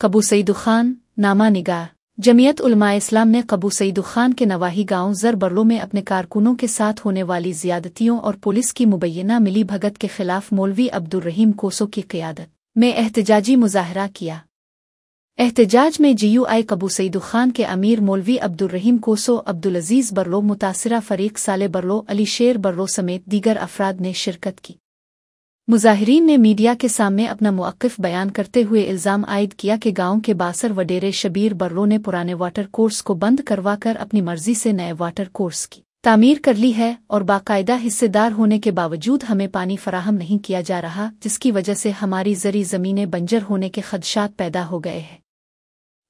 कबू सईद खान नामा निगाह जमीयत उलमाए इस्लाम ने कबू सईद खान के नवाही गांव ज़र-बरलो में अपने कारकुनों के साथ होने वाली ज़्यादतियों और पुलिस की मुबैना मिली भगत के खिलाफ मौलवी अब्दुल रहीम कोसो की क़ियादत में एहतजाजी मुजाहरा किया। एहतजाज में जीयूआई कबू सईद खान के अमीर मौलवी अब्दुल रहीम कोसो, अब्दुल अजीज़ बरलो, मुतासिरा फ़रीक साले बरलो, अली शेर बरलो समेत दीगर अफराद ने शिरकत की। मुजाहिरीन ने मीडिया के सामने अपना मुअक्किफ बयान करते हुए इल्ज़ाम आयद किया कि गांव के बासर वडेरे शबीर बरलो ने पुराने वाटर कोर्स को बंद करवाकर अपनी मर्जी से नए वाटर कोर्स की तामीर कर ली है और बाकायदा हिस्सेदार होने के बावजूद हमें पानी फराहम नहीं किया जा रहा, जिसकी वजह से हमारी ज़री ज़मीनें बंजर होने के खदशात पैदा हो गए हैं।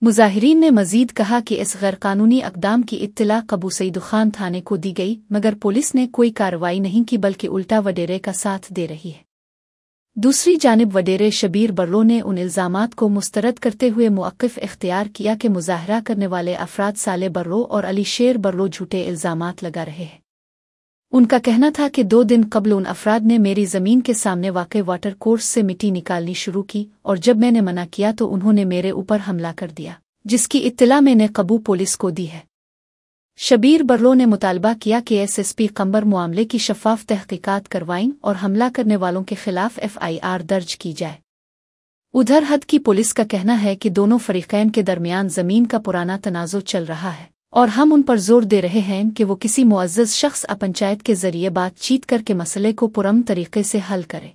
मुजाहिरीन ने मजीद कहा कि इस गैरकानूनी अक़दाम की इत्तला कबू सईद खान थाने को दी गई, मगर पुलिस ने कोई कार्रवाई नहीं की बल्कि उल्टा वडेरे का साथ दे रही है। दूसरी जानिब वडेरे शबीर बरलो ने उन इल्ज़ामात को मुस्तरद करते हुए मुअक्किफ इख्तियार किया कि मुजाहरा करने वाले अफराद साले बरलो और अली शेर बरलो झूठे इल्ज़ामात लगा रहे हैं। उनका कहना था कि 2 दिन कबल उन अफराद ने मेरी ज़मीन के सामने वाक़े वाटर कोर्स से मिट्टी निकालनी शुरू की और जब मैंने मना किया तो उन्होंने मेरे ऊपर हमला कर दिया, जिसकी इत्तला मैंने कबू पुलिस को दी है। शबीर बरलो ने मुतालबा किया कि एसएसपी कंबर मामले की शफ़ाफ तहक़ीक़ात करवाएं और हमला करने वालों के खिलाफ एफआईआर दर्ज की जाए। उधर हद की पुलिस का कहना है कि दोनों फ़रीक़ैन के दरमियान ज़मीन का पुराना तनाज़ो चल रहा है और हम उन पर जोर दे रहे हैं कि वो किसी मुअज़्ज़ज़ शख्स पंचायत के ज़रिए बातचीत करके मसले को पुरअमन तरीक़े से हल करें।